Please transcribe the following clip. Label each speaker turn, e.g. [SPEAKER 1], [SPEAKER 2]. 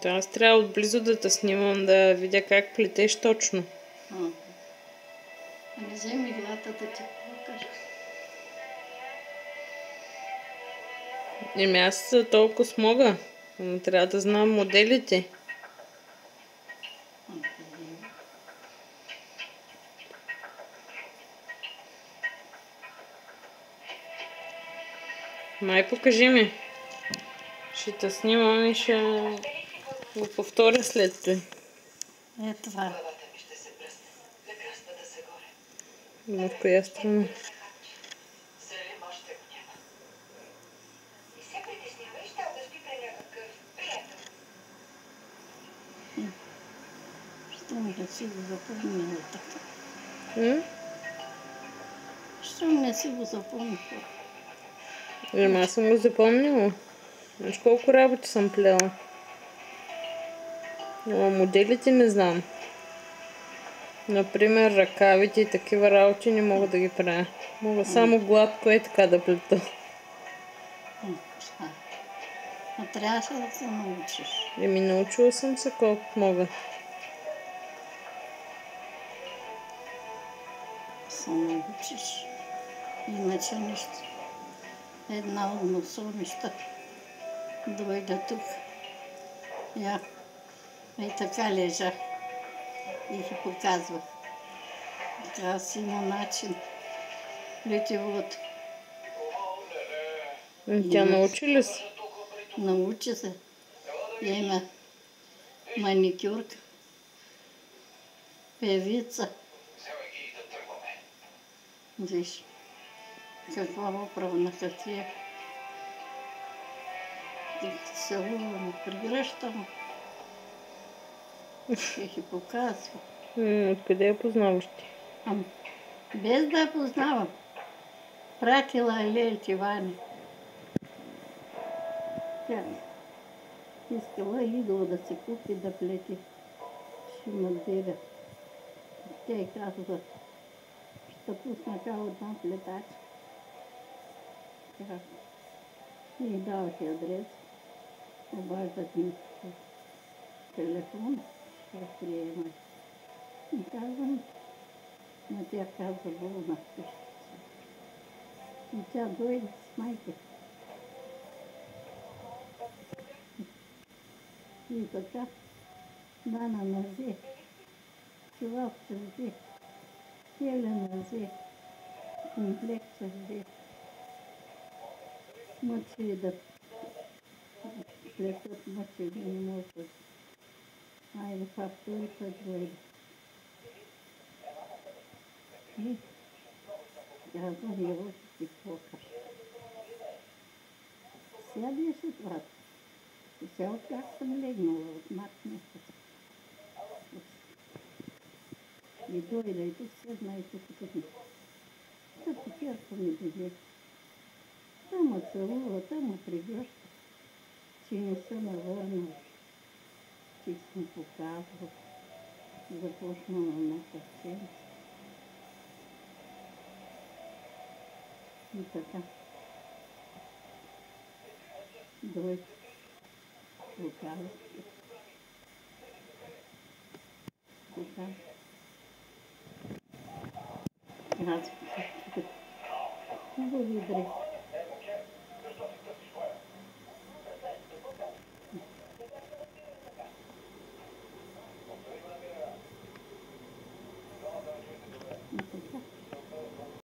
[SPEAKER 1] Аз трябва отблизо да те снимам, да видя как плетеш точно.
[SPEAKER 2] Не вземи играта да ти покажа.
[SPEAKER 1] Аз толкова смога. Но трябва да знам моделите. Май, покажи ми. Ще те снимам и ще го повторя след това.
[SPEAKER 2] Това.
[SPEAKER 1] В коя страна?
[SPEAKER 2] Щом не си го запомнила така. Щом не си го запомнила.
[SPEAKER 1] Аз съм го запомнила. Виж колко работи съм плела. Но моделите не знам. Например, ръкавите и такива работи не мога да ги правя. Мога само гладко и така да плета.
[SPEAKER 2] А трябваше да се научиш.
[SPEAKER 1] Научила съм се колко мога.
[SPEAKER 2] Се научиш. Иначе нищо. Една от носовища дойде тук. Я. И така лежа. И ги показвах. Така си има начин. Летивото.
[SPEAKER 1] Тя научи ли се?
[SPEAKER 2] Научи се. Има маникюрка. Певица. Виж. Каква оправнаха тия. Целуваме, пригръщам. И ги показва.
[SPEAKER 1] Откъде я познаваш ти?
[SPEAKER 2] Без да я познавам. Пратила Лелия Тивани. Тя искала идола да се купи да плети. Ще модели. Тя й казва, ще пусна као една плетачка. И давах адрес. Обаждат ми телефон. Ще приема. И казвам, но тя казва болна вкъщи. И тя дойде с майка. И така, Дана ме взе, чувалче взе, Елена взе, комплектче взе. Мъчи да плетат, мъчи да не може. Айде, както и път дойде. И казвам, ево ще ти покажа. Сега беше това. И сега от как съм легнала от март месец. И дойде и тук седна и тук ми. Като керко ми даде. Та ме целува, та ме пригръща, че не се навърнала, че съм показвала. Започнала на съвсем. И така. Дойде. Показва. Показва. Аз благодаря.